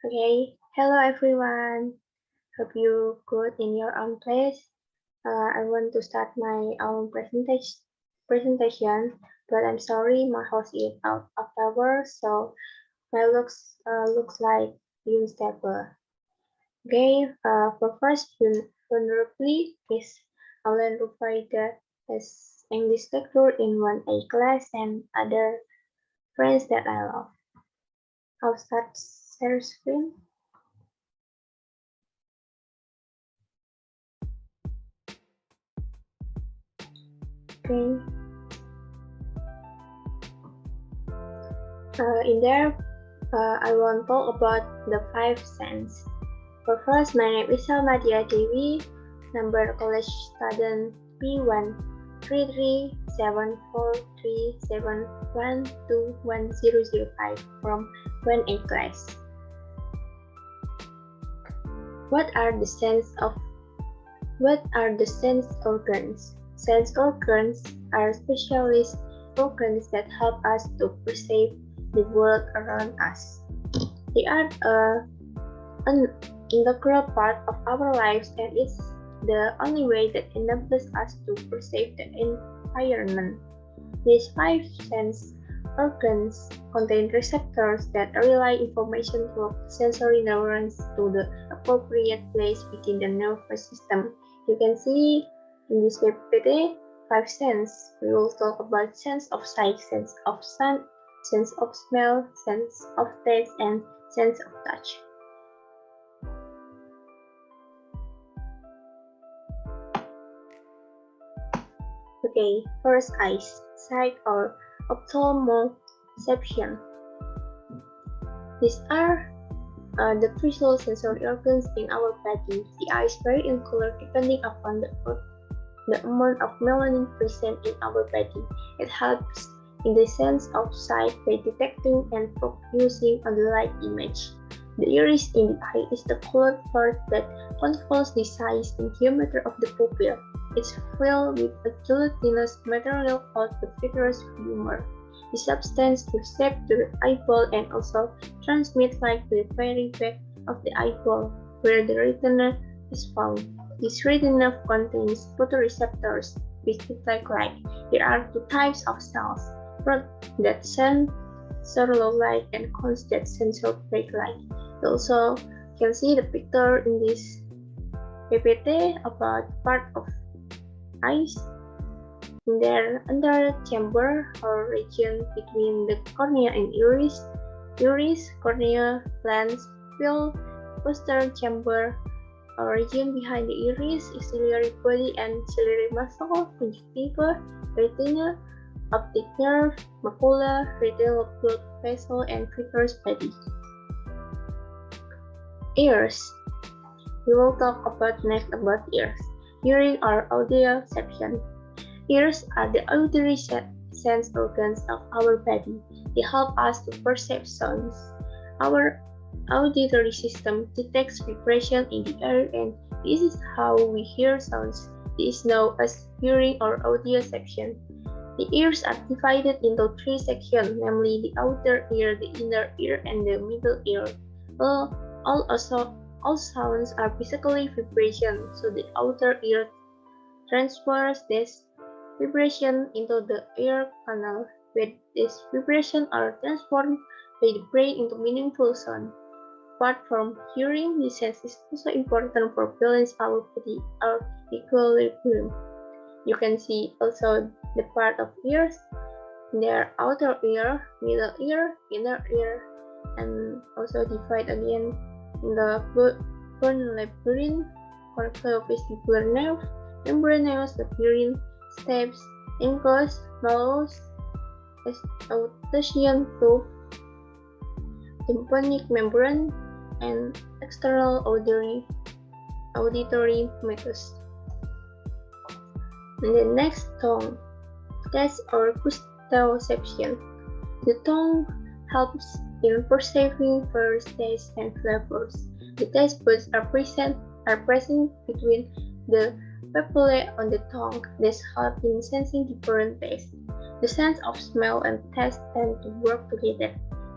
Okay, hello everyone. Hope you good in your own place. I want to start my own presentation, but I'm sorry my host is out of power, so my looks like unstable. Okay, for first, vulnerably, Miss Allen Rufaida as English lecturer in 1A class and other friends that I love. I'll start share screen. Okay. In there, I want to talk about the five senses. But first, my name is Shelma Atira Dewi, number college student P1337437121005 from 1A class. What are the sense organs? Sense organs are specialist organs that help us to perceive the world around us. They are an integral part of our lives and it's the only way that enables us to perceive the environment. These five sense organs contain receptors that relay information through sensory neurons to the appropriate place within the nervous system. You can see in this PPT, five senses. We will talk about sense of sight, sense of sound, sense of smell, sense of taste, and sense of touch. Okay, first eyes, sight or ophthalmoception. These are the visual sensory organs in our body. The eyes vary in color depending upon the amount of melanin present in our body. It helps in the sense of sight by detecting and focusing on the light image. The iris in the eye is the colored part that controls the size and diameter of the pupil. It's filled with a gelatinous material called the vitreous humor. The substance gives shape to the eyeball and also transmits light to the very back of the eyeball, where the retina is found. This retina contains photoreceptors, which detect light. There are two types of cells, front that send solar light and cones that send bright light. You also can see the picture in this PPT about part of eyes. In their under chamber or region between the cornea and iris, cornea, lens, pupil, posterior chamber, or region behind the iris, ciliary body and ciliary muscle, conjunctiva, retina, optic nerve, macula, retinal blood vessel, and vitreous body. Ears. We will talk about next about ears. Hearing or audioception. Ears are the auditory sense organs of our body. They help us to perceive sounds. Our auditory system detects vibration in the air and this is how we hear sounds. This is known as hearing or audioception. The ears are divided into three sections, namely the outer ear, the inner ear, and the middle ear. All sounds are basically vibration, so the outer ear transfers this vibration into the ear canal, where these vibrations are transformed by the brain into meaningful sound. Apart from hearing, this sense is also important for balance our body or equilibrium. You can see also the part of ears, their outer ear, middle ear, inner ear, and also divide again in the bone labyrinth, corticovestibular nerve, membranous labyrinth, steps, ankles, malleus, eustachian tube, tympanic membrane, and external auditory mucus. And the next tongue, taste or gustoception. The tongue helps in perceiving various tastes and flavors. The taste buds are present between the papillae on the tongue. This helps in sensing different tastes. The sense of smell and taste tend to work together.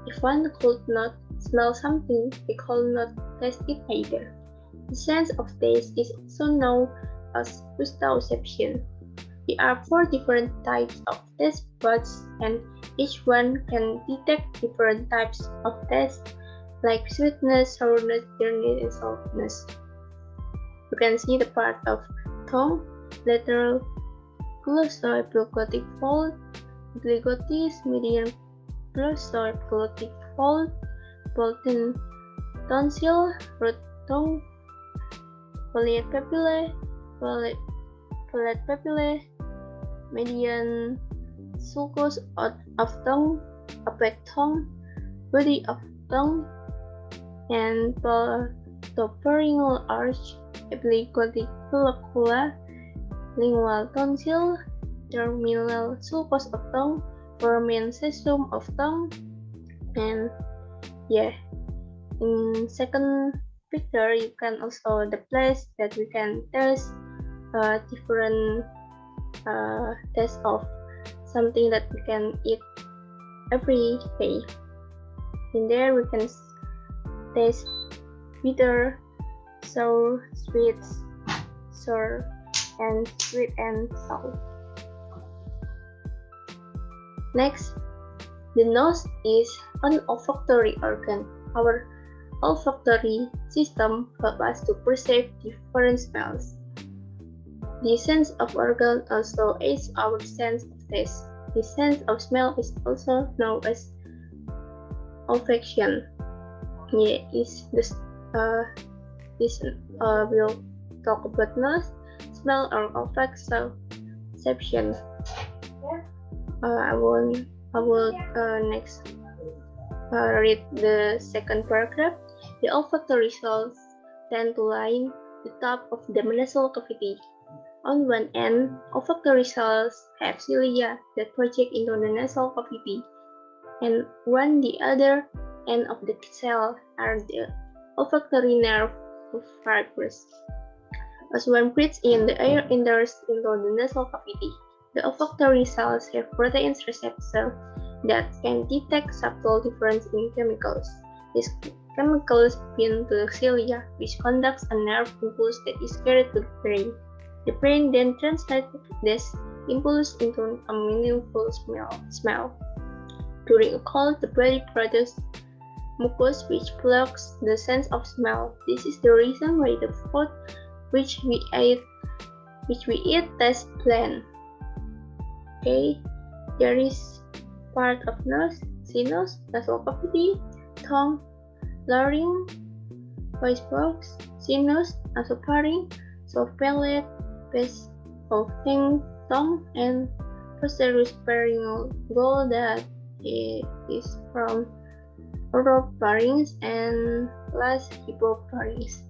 If one could not smell something, we call not taste it either. The sense of taste is also known as gustoception. There are 4 different types of taste buds, and each one can detect different types of taste, like sweetness, sourness, bitterness, and saltiness. You can see the part of tongue, lateral, glossoepiglottic fold, epiglottis, median glossoepiglottic fold, Bolton tonsil, root tongue, palate papillae, palate papillae, median sulcus of tongue, opaque tongue, body of tongue, and palatoperennial arch, epiglottic flocula, lingual tonsil, terminal sulcus of tongue, foramen cecum of tongue, and in second picture you can also the place that we can test different taste of something that we can eat every day. In there we can taste bitter, sour, sweet, sour, and sweet and sour. Next, the nose is an olfactory organ. Our olfactory system helps us to perceive different smells. The sense of organ also aids our sense of taste. The sense of smell is also known as olfaction. We'll talk about nose, smell, or olfaction. I will next read the second paragraph. The olfactory cells tend to line the top of the nasal cavity. On one end, olfactory cells have cilia that project into the nasal cavity, and on the other end of the cell are the olfactory nerve fibers. As one breathes in, the air enters into the nasal cavity. The olfactory cells have protein receptors that can detect subtle difference in chemicals. These chemicals bind to the cilia, which conducts a nerve impulse that is carried to the brain. The brain then translates this impulse into a meaningful smell. During a cold, the body produces mucus which blocks the sense of smell. This is the reason why the food which we eat tastes bland. Okay, there is part of nose, sinus, nasal cavity, tongue, larynx, voice box, sinus, nasopharynx, soft palate, base of tongue, and posterior pharyngeal wall that is from oropharynx and last hypopharynx.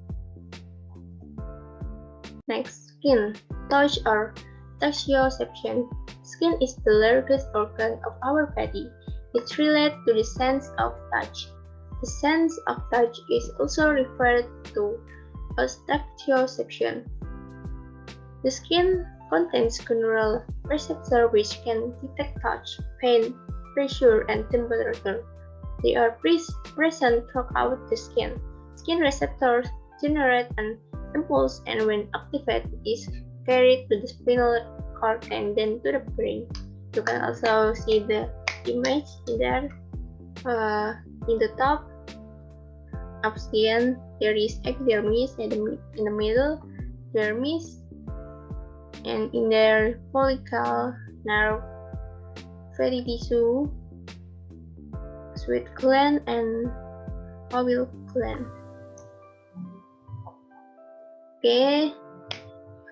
Next, skin, touch or taxioception. Skin is the largest organ of our body. It relates to the sense of touch. The sense of touch is also referred to as taxioception. The skin contains neural receptors which can detect touch, pain, pressure, and temperature. They are present throughout the skin. Skin receptors generate an impulse, and when activated, is carried to the spinal cord and then to the brain. You can also see the image in there. In the top of skin, there is epidermis, and in the middle, dermis, and in there, follicle, nerve, fatty tissue, sweat gland, and oil gland. Okay,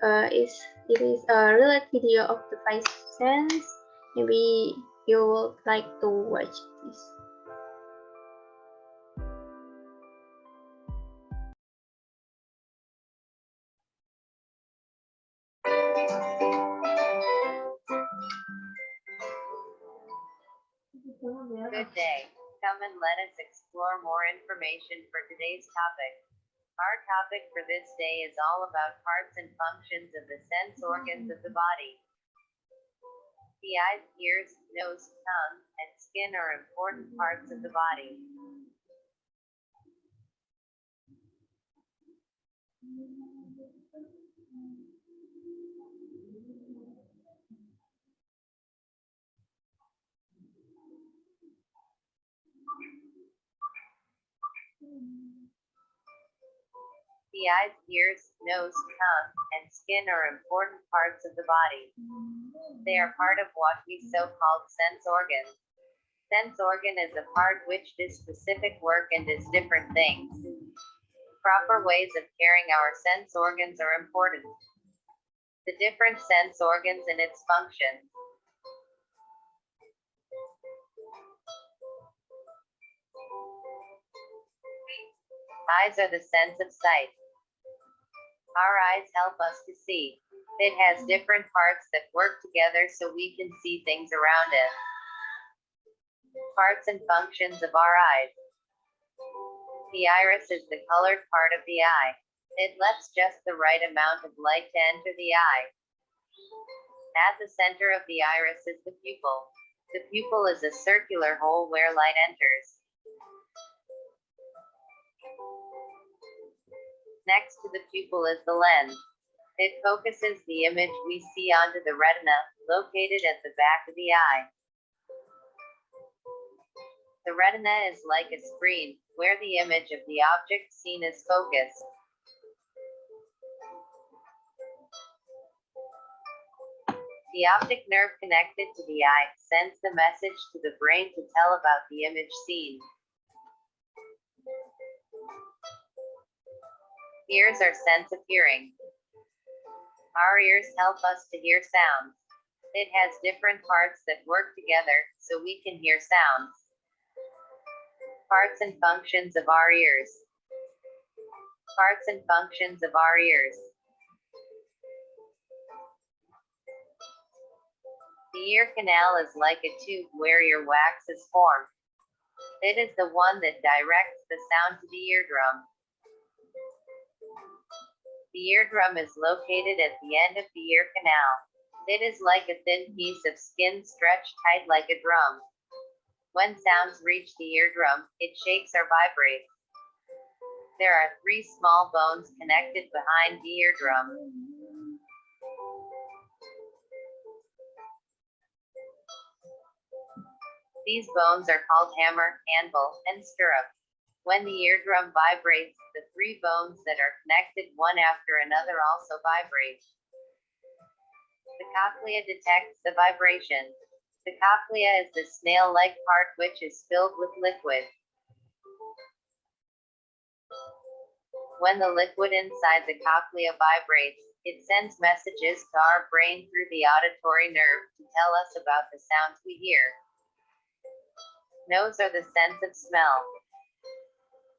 it is a related video of the 5 sense. Maybe you would like to watch this. Good day. Come and let us explore more information for today's topic. Our topic for this day is all about parts and functions of the sense organs of the body. The eyes, ears, nose, tongue, and skin are important parts of the body. The eyes, ears, nose, tongue, and skin are important parts of the body. They are part of what we so-called sense organs. Sense organ is a part which does specific work and does different things. Proper ways of caring our sense organs are important. The different sense organs and its functions. Eyes are the sense of sight. Our eyes help us to see. It has different parts that work together so we can see things around us. Parts and functions of our eyes. The iris is the colored part of the eye. It lets just the right amount of light to enter the eye. At the center of the iris is the pupil. The pupil is a circular hole where light enters. Next to the pupil is the lens. It focuses the image we see onto the retina, located at the back of the eye. The retina is like a screen, where the image of the object seen is focused. The optic nerve connected to the eye sends the message to the brain to tell about the image seen. Ears are sense of hearing. Our ears help us to hear sounds. It has different parts that work together so we can hear sounds. Parts and functions of our ears. Parts and functions of our ears. The ear canal is like a tube where ear wax is formed. It is the one that directs the sound to the eardrum. The eardrum is located at the end of the ear canal. It is like a thin piece of skin stretched tight like a drum. When sounds reach the eardrum, it shakes or vibrates. There are 3 small bones connected behind the eardrum. These bones are called hammer, anvil, and stirrup. When the eardrum vibrates, the 3 bones that are connected one after another also vibrate. The cochlea detects the vibration. The cochlea is the snail-like part which is filled with liquid. When the liquid inside the cochlea vibrates, it sends messages to our brain through the auditory nerve to tell us about the sounds we hear. Nose are the sense of smell.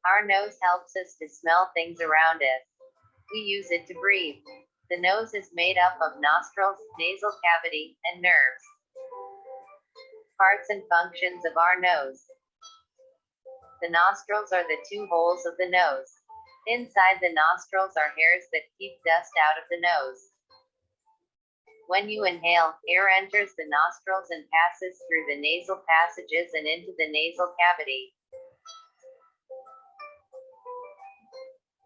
Our nose helps us to smell things around us. We use it to breathe. The nose is made up of nostrils, nasal cavity, and nerves. Parts and functions of our nose. The nostrils are the 2 holes of the nose. Inside the nostrils are hairs that keep dust out of the nose. When you inhale, air enters the nostrils and passes through the nasal passages and into the nasal cavity.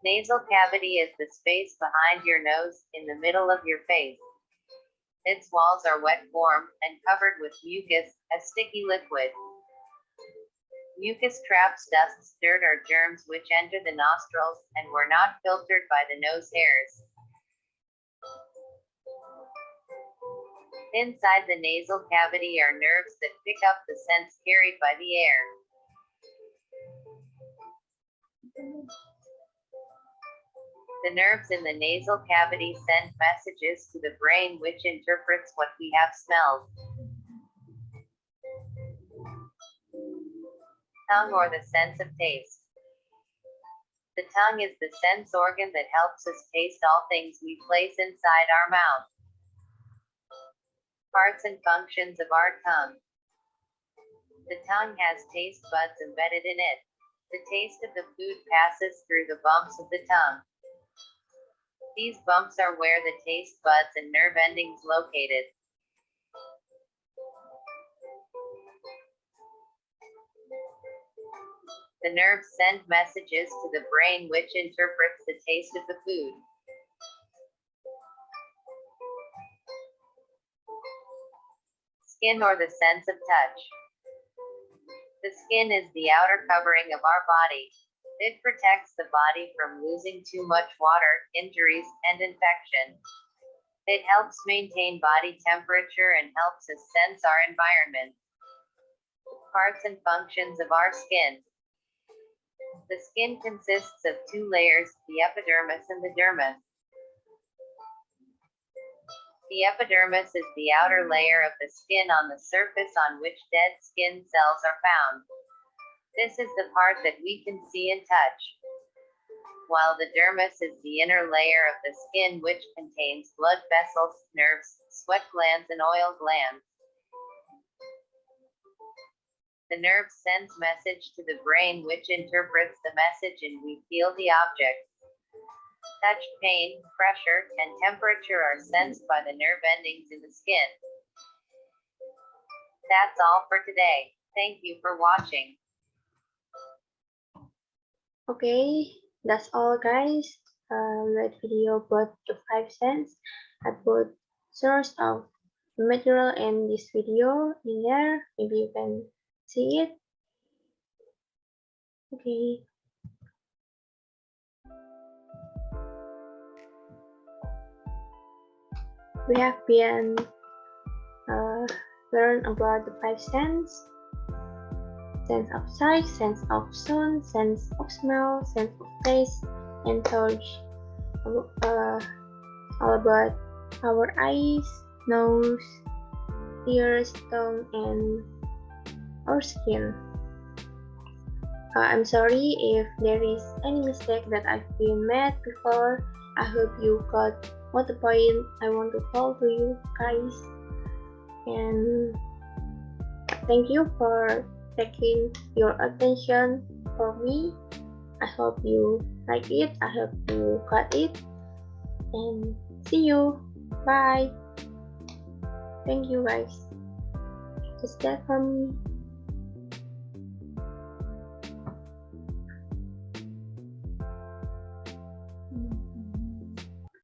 Nasal cavity is the space behind your nose, in the middle of your face. Its walls are wet form, and covered with mucus, a sticky liquid. Mucus traps dust, dirt, or germs which enter the nostrils, and were not filtered by the nose hairs. Inside the nasal cavity are nerves that pick up the scents carried by the air. The nerves in the nasal cavity send messages to the brain which interprets what we have smelled. Tongue or the sense of taste. The tongue is the sense organ that helps us taste all things we place inside our mouth. Parts and functions of our tongue. The tongue has taste buds embedded in it. The taste of the food passes through the bumps of the tongue. These bumps are where the taste buds and nerve endings located. The nerves send messages to the brain which interprets the taste of the food. Skin or the sense of touch. The skin is the outer covering of our body. It protects the body from losing too much water, injuries, and infection. It helps maintain body temperature and helps us sense our environment. Parts and functions of our skin. The skin consists of two layers, the epidermis and the dermis. The epidermis is the outer layer of the skin on the surface on which dead skin cells are found. This is the part that we can see and touch, while the dermis is the inner layer of the skin which contains blood vessels, nerves, sweat glands, and oil glands. The nerve sends message to the brain which interprets the message and we feel the object. Touch, pain, pressure, and temperature are sensed by the nerve endings in the skin. That's all for today. Thank you for watching. Okay, that's all, guys. That video brought the 5 cents. I put source of the material in this video in there. Maybe you can see it. Okay. We have been learned about the 5 sense of sight, sense of sound, sense of smell, sense of taste, and touch. All about our eyes, nose, ears, tongue, and our skin. I'm sorry if there is any mistake that I've been made before. I hope you got what the point I want to tell to you guys. And thank you for taking your attention for me. I hope you like it. I hope you got it. And see you. Bye. Thank you, guys. Just that for me.